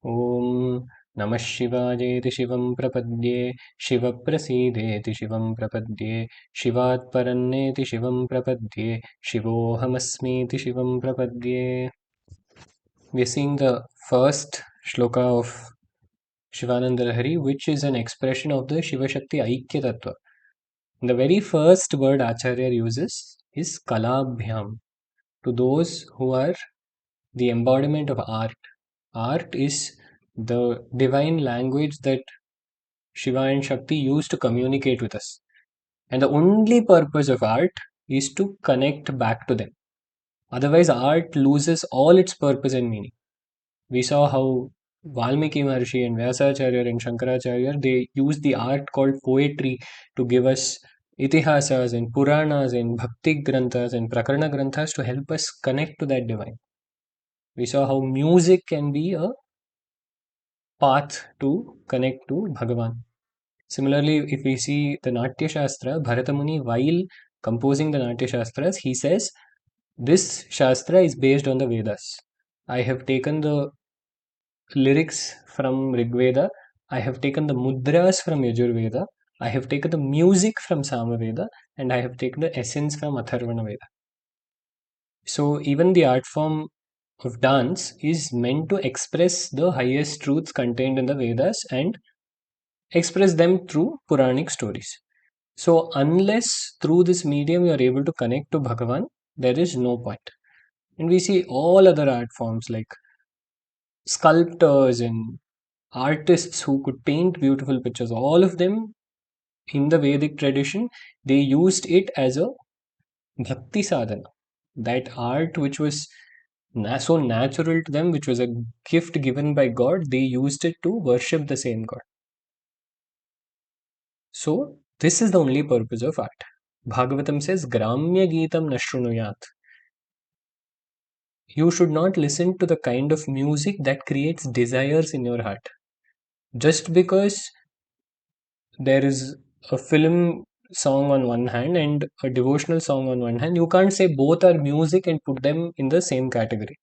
ॐ नमः शिवायेति शिवं प्रपद्ये शिवप्रसीदेति शिवं प्रपद्ये शिवात् परन्नेति शिवं प्रपद्ये शिवोऽहमस्मीति शिवं प्रपद्ये. We are seeing the first shloka of Shivanandalahari, which is an expression of the Shiva Shakti Aikya Tattva. The very first word Acharya uses is Kalabhyam, to those who are the embodiment of art. Art is the divine language that Shiva and Shakti use to communicate with us. And the only purpose of art is to connect back to them. Otherwise, art loses all its purpose and meaning. We saw how Valmiki Maharshi and Vyasacharya and Shankaracharya, they use the art called poetry to give us itihasas and Puranas and Bhakti Granthas and Prakarana Granthas to help us connect to that divine. We saw how music can be a path to connect to Bhagavan. Similarly, if we see the Natya Shastra, Bharata Muni, while composing the Natya Shastras, he says, this Shastra is based on the Vedas. I have taken the lyrics from Rig Veda, I have taken the mudras from Yajurveda, I have taken the music from Samaveda, and I have taken the essence from Atharvana Veda. So, even the art form of dance is meant to express the highest truths contained in the Vedas and express them through Puranic stories. So, unless through this medium you are able to connect to Bhagavan, there is no point. And we see all other art forms like sculptors and artists who could paint beautiful pictures, all of them in the Vedic tradition, they used it as a bhakti sadhana. That art which was so natural to them, which was a gift given by God, they used it to worship the same God. So, this is the only purpose of art. Bhagavatam says, Gramya Geetam Nashrunuyat. You should not listen to the kind of music that creates desires in your heart. Just because there is a film song on one hand and a devotional song on one hand, you can't say both are music and put them in the same category.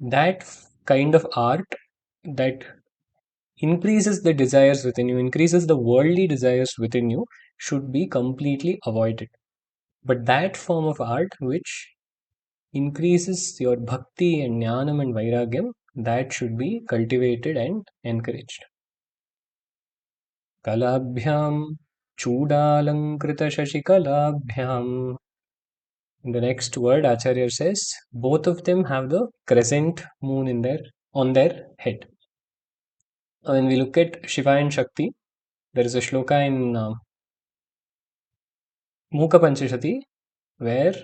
That kind of art that increases the desires within you, increases the worldly desires within you, should be completely avoided. But that form of art which increases your bhakti and jnanam and vairagyam, that should be cultivated and encouraged. Kalabhyam Chudalankrita Shashikalabhyam. In the next word, Acharya says, both of them have the crescent moon in on their head. When we look at Shiva and Shakti, there is a shloka in Muka Panchashati where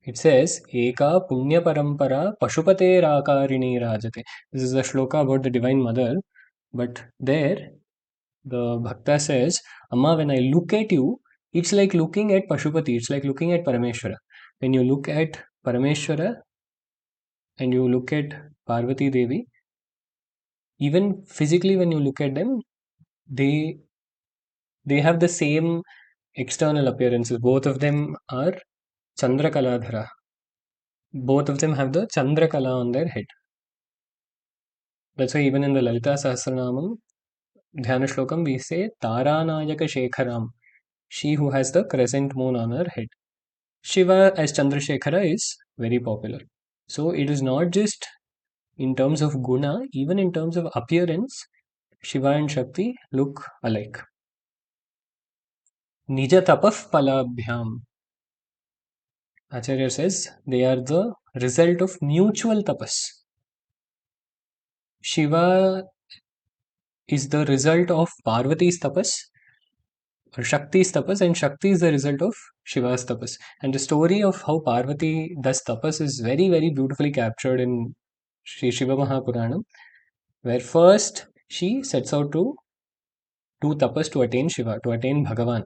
it says, Eka Punya Parampara Pashupate Rakarini Rajate. This is a shloka about the Divine Mother, but there the Bhakta says, Amma, when I look at you, it's like looking at Pashupati, it's like looking at Parameshwara. When you look at Parameshwara and you look at Parvati Devi, even physically when you look at them, they have the same external appearances. Both of them are Chandra-Kaladhara. Both of them have the Chandra-Kala on their head. That's why even in the Lalita Sahasranamam, Dhyana Shlokam, we say Taranayaka Shekharam, she who has the crescent moon on her head. Shiva as Chandrasekhara is very popular. So it is not just in terms of guna, even in terms of appearance, Shiva and Shakti look alike. Nija tapaf palabhyam. Acharya says they are the result of mutual tapas. Shiva is the result of Parvati's tapas, or Shakti's tapas, and Shakti is the result of Shiva's tapas. And the story of how Parvati does tapas is very, very beautifully captured in Shiva Purana, where first she sets out to do tapas to attain Shiva, to attain Bhagavan.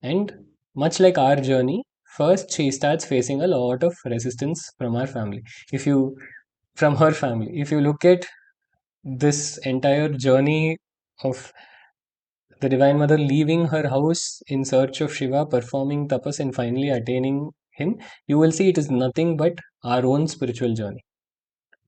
And much like our journey, first she starts facing a lot of resistance from her family. If you look at this entire journey of the Divine Mother leaving her house in search of Shiva, performing tapas, and finally attaining him, you will see it is nothing but our own spiritual journey.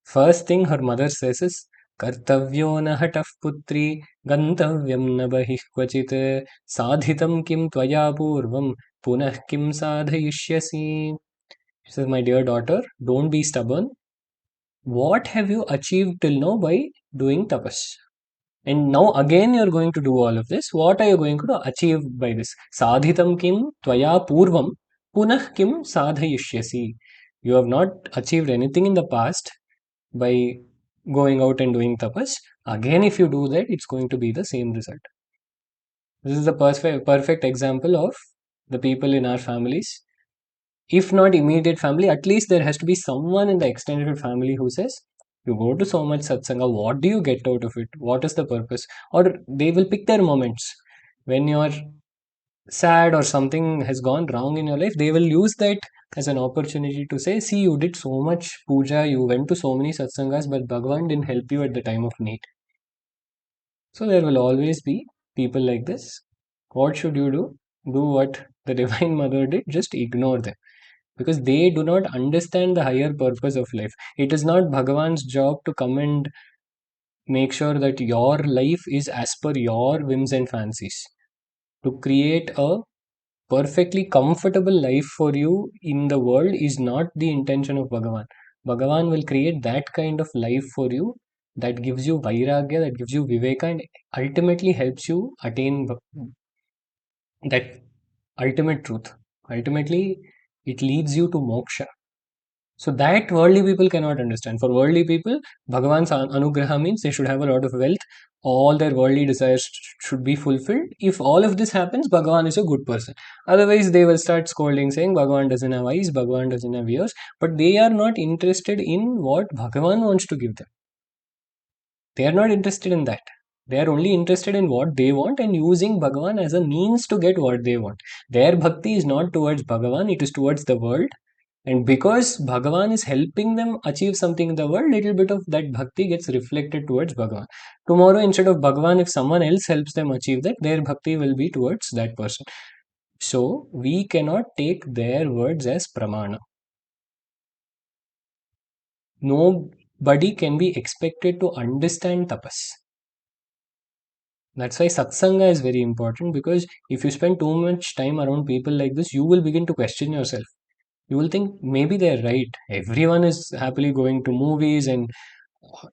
First thing her mother says is, Kartavyo na hataf putri, gantavyam na bahih kvachit, sadhitam kim tvaya purvam, punah kim sadhayishyasi. She says, my dear daughter, don't be stubborn. What have you achieved till now by doing tapas? And now again you're going to do all of this. What are you going to achieve by this? Sadhitam kim tvaya purvam, punah kim sadhayishyasi. You have not achieved anything in the past by going out and doing tapas. Again, if you do that, it's going to be the same result. This is the perfect example of the people in our families. If not immediate family, at least there has to be someone in the extended family who says, you go to so much satsanga, what do you get out of it? What is the purpose? Or they will pick their moments when you're sad or something has gone wrong in your life. They will use that as an opportunity to say, see, you did so much puja, you went to so many satsangas, but Bhagavan didn't help you at the time of need. So there will always be people like this. What should you do? Do what the Divine Mother did, just ignore them, because they do not understand the higher purpose of life. It is not Bhagavan's job to come and make sure that your life is as per your whims and fancies. To create a perfectly comfortable life for you in the world is not the intention of Bhagavan. Bhagavan will create that kind of life for you that gives you vairagya, that gives you viveka, and ultimately helps you attain that ultimate truth. Ultimately, it leads you to moksha. So that worldly people cannot understand. For worldly people, Bhagavan's anugraha means they should have a lot of wealth. All their worldly desires should be fulfilled. If all of this happens, Bhagavan is a good person. Otherwise, they will start scolding, saying Bhagavan doesn't have eyes, Bhagavan doesn't have ears. But they are not interested in what Bhagavan wants to give them. They are not interested in that. They are only interested in what they want and using Bhagavan as a means to get what they want. Their bhakti is not towards Bhagavan, it is towards the world. And because Bhagavan is helping them achieve something in the world, little bit of that bhakti gets reflected towards Bhagavan. Tomorrow, instead of Bhagavan, if someone else helps them achieve that, their bhakti will be towards that person. So, we cannot take their words as pramana. Nobody can be expected to understand tapas. That's why satsanga is very important, because if you spend too much time around people like this, you will begin to question yourself. You will think maybe they're right. Everyone is happily going to movies and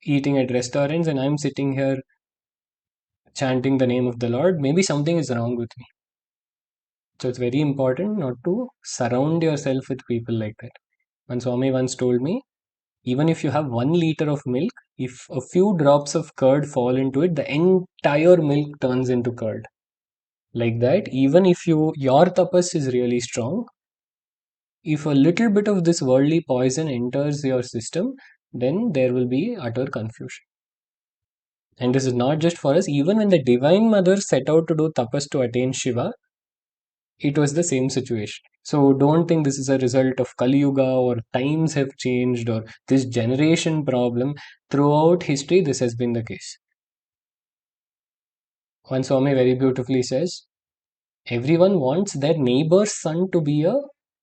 eating at restaurants, and I'm sitting here chanting the name of the Lord. Maybe something is wrong with me. So it's very important not to surround yourself with people like that. And Swami once told me, even if you have 1 liter of milk, if a few drops of curd fall into it, the entire milk turns into curd. Like that, even if your tapas is really strong, if a little bit of this worldly poison enters your system, then there will be utter confusion. And this is not just for us. Even when the Divine Mother set out to do tapas to attain Shiva, it was the same situation. So don't think this is a result of Kali Yuga or times have changed or this generation problem. Throughout history, this has been the case. One Swami very beautifully says, everyone wants their neighbor's son to be a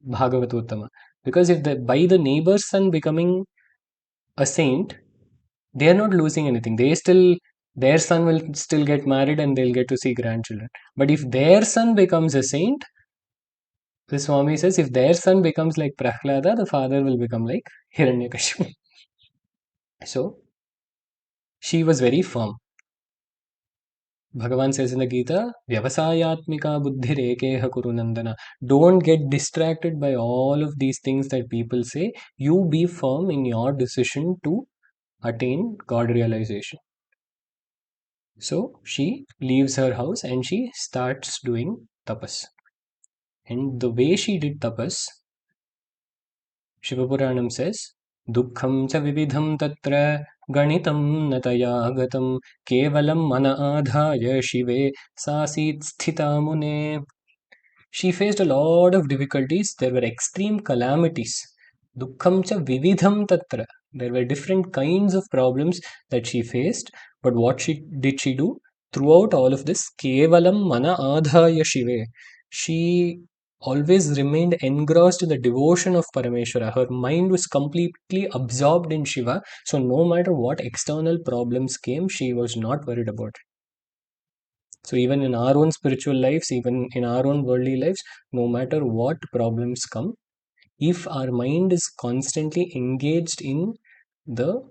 Bhagavatottama. Because if by the neighbor's son becoming a saint, they are not losing anything. Their son will still get married and they'll get to see grandchildren. But if their son becomes a saint, the Swami says, if their son becomes like Prahlada, the father will become like Hiranyakashipu. So she was very firm. Bhagavan says in the Gita, Vyavasayatmika buddhirekeha kuru nandana. Don't get distracted by all of these things that people say. You be firm in your decision to attain God realization. So she leaves her house and she starts doing tapas. And the way she did tapas, Shiva Puranam says, Dukkham cha vividham tatra ganitam nataya agatam kevalam mana adhaya shive sasit sthita mune. She faced a lot of difficulties. There were extreme calamities. Dukkham cha vividham tatra. There were different kinds of problems that she faced. But what did she do? Throughout all of this, kevalam mana adhaya shive. She always remained engrossed in the devotion of Parameshwara. Her mind was completely absorbed in Shiva. So no matter what external problems came, she was not worried about it. So even in our own spiritual lives, even in our own worldly lives, no matter what problems come, if our mind is constantly engaged in the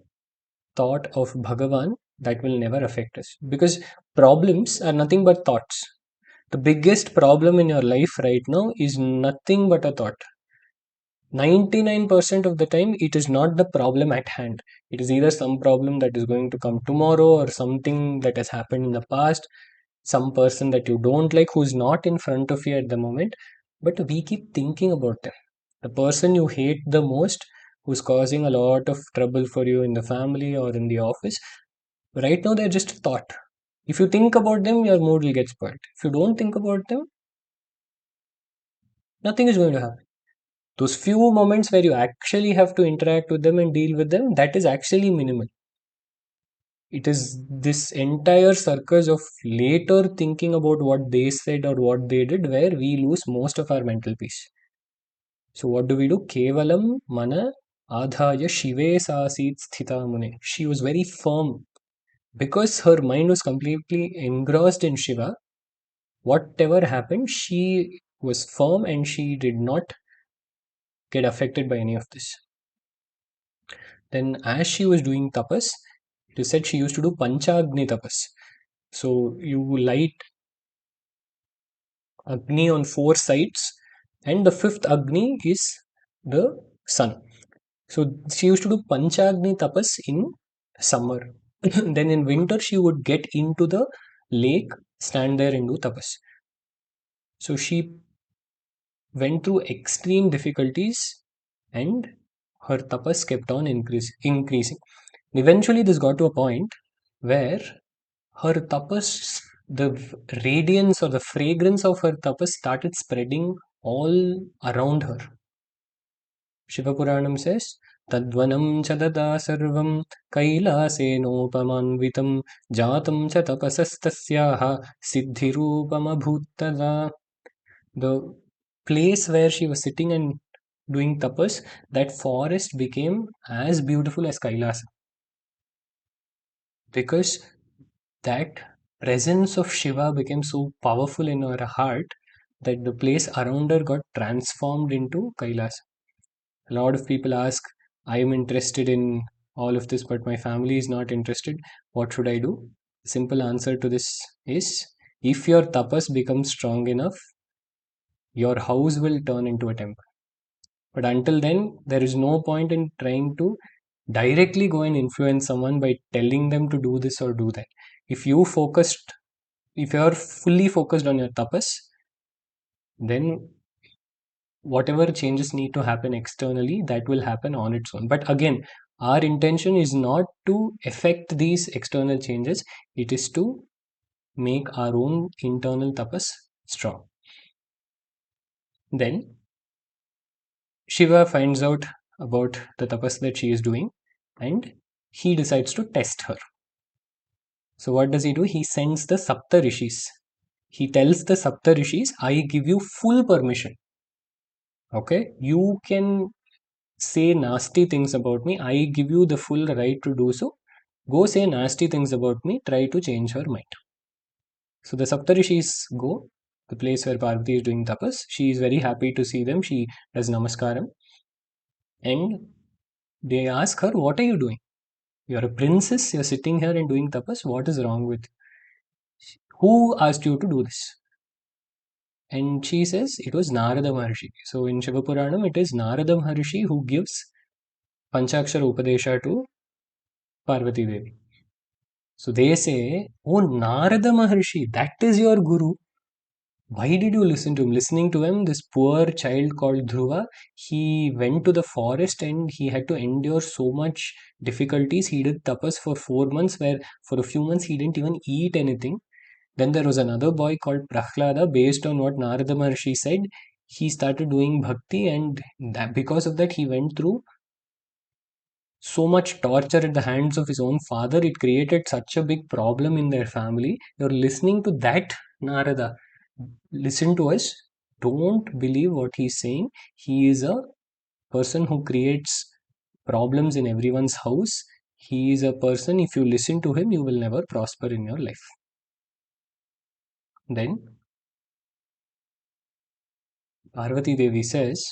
thought of Bhagavan, that will never affect us. Because problems are nothing but thoughts. The biggest problem in your life right now is nothing but a thought. 99% of the time, it is not the problem at hand. It is either some problem that is going to come tomorrow, or something that has happened in the past, some person that you don't like who's not in front of you at the moment, but we keep thinking about them. The person you hate the most, who's causing a lot of trouble for you in the family or in the office, right now they're just a thought. If you think about them, your mood will get spoiled. If you don't think about them, nothing is going to happen. Those few moments where you actually have to interact with them and deal with them, that is actually minimal. It is this entire circus of later thinking about what they said or what they did where we lose most of our mental peace. So what do we do? Kevalam mana adhaya shive sasit sthita mune. She was very firm because her mind was completely engrossed in Shiva. Whatever happened, she was firm and she did not get affected by any of this. Then, as she was doing tapas, it is said she used to do panchagni tapas. So you light Agni on four sides, and the fifth Agni is the sun. So she used to do Panchagni tapas in summer. Then in winter, she would get into the lake, stand there and do tapas. So she went through extreme difficulties, and her tapas kept on increasing. Eventually, this got to a point where her tapas, the radiance or the fragrance of her tapas started spreading all around her. Shiva Puranam says, Tadvanam chadada sarvam kailasenopamannvitam jatam cha tapasastasyaha siddhirupamabhuttada. The place where she was sitting and doing tapas, that forest became as beautiful as Kailasa. Because that presence of Shiva became so powerful in her heart that the place around her got transformed into Kailas. A lot of people ask, I am interested in all of this, but my family is not interested. What should I do? Simple answer to this is, if your tapas becomes strong enough, your house will turn into a temple. But until then, there is no point in trying to directly go and influence someone by telling them to do this or do that. If you focused if you are fully focused on your tapas, then whatever changes need to happen externally, that will happen on its own. But again, our intention is not to affect these external changes, it is to make our own internal tapas strong. Then Shiva finds out about the tapas that she is doing, and he decides to test her. So what does he do? He sends the Saptarishis. He tells the Saptarishis, I give you full permission. Okay, you can say nasty things about me. I give you the full right to do so. Go say nasty things about me. Try to change her mind. So the Saptarishis go, the place where Parvati is doing tapas. She is very happy to see them. She does namaskaram. And they ask her, what are you doing? You're a princess. You're sitting here and doing tapas. What is wrong with you? Who asked you to do this? And she says it was Narada Maharshi. So in Shiva Puranam, it is Narada Maharshi who gives Panchakshara Upadesha to Parvati Devi. So they say, oh, Narada Maharshi, that is your guru. Why did you listen to him? Listening to him, this poor child called Dhruva, he went to the forest and he had to endure so much difficulties. He did tapas for 4 months, where for a few months he didn't even eat anything. Then there was another boy called Prahlada. Based on what Narada Maharshi said, he started doing bhakti, and because of that, he went through so much torture at the hands of his own father. It created such a big problem in their family. You're listening to that Narada. Listen to us. don't believe what he's saying. He is a person who creates problems in everyone's house. He is a person, if you listen to him, you will never prosper in your life. Then Parvati Devi says,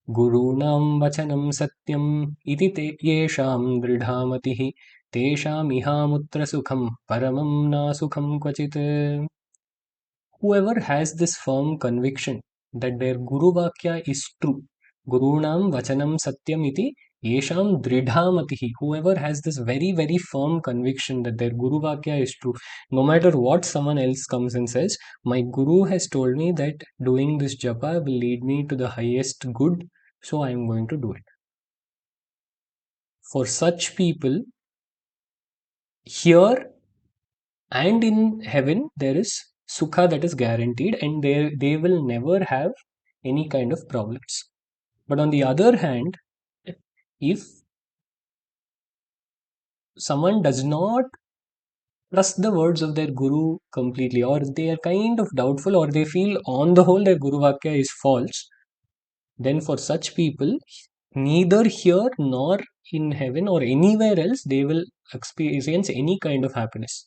Gurunam vachanam satyam iti te yesham dridhamatihi tesham ihamutra sukham paramam na sukham kvachit. Whoever has this firm conviction that their Guru Vakya is true, Gurunam Vachanam Satyam iti Yesham Dridhamatihi, whoever has this very, very firm conviction that their Guru Vakya is true, no matter what someone else comes and says, my Guru has told me that doing this japa will lead me to the highest good, so I am going to do it. For such people, here and in heaven there is sukha that is guaranteed, and they will never have any kind of problems. But on the other hand, if someone does not trust the words of their guru completely, or they are kind of doubtful, or they feel on the whole their guru vakya is false, then for such people, neither here nor in heaven or anywhere else they will experience any kind of happiness.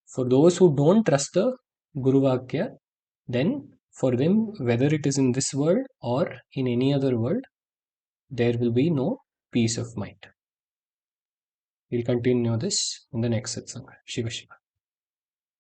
For those who don't trust the guru vakya, then for them, whether it is in this world or in any other world, there will be no peace of mind. We'll continue this in the next satsang. Shiva Shiva.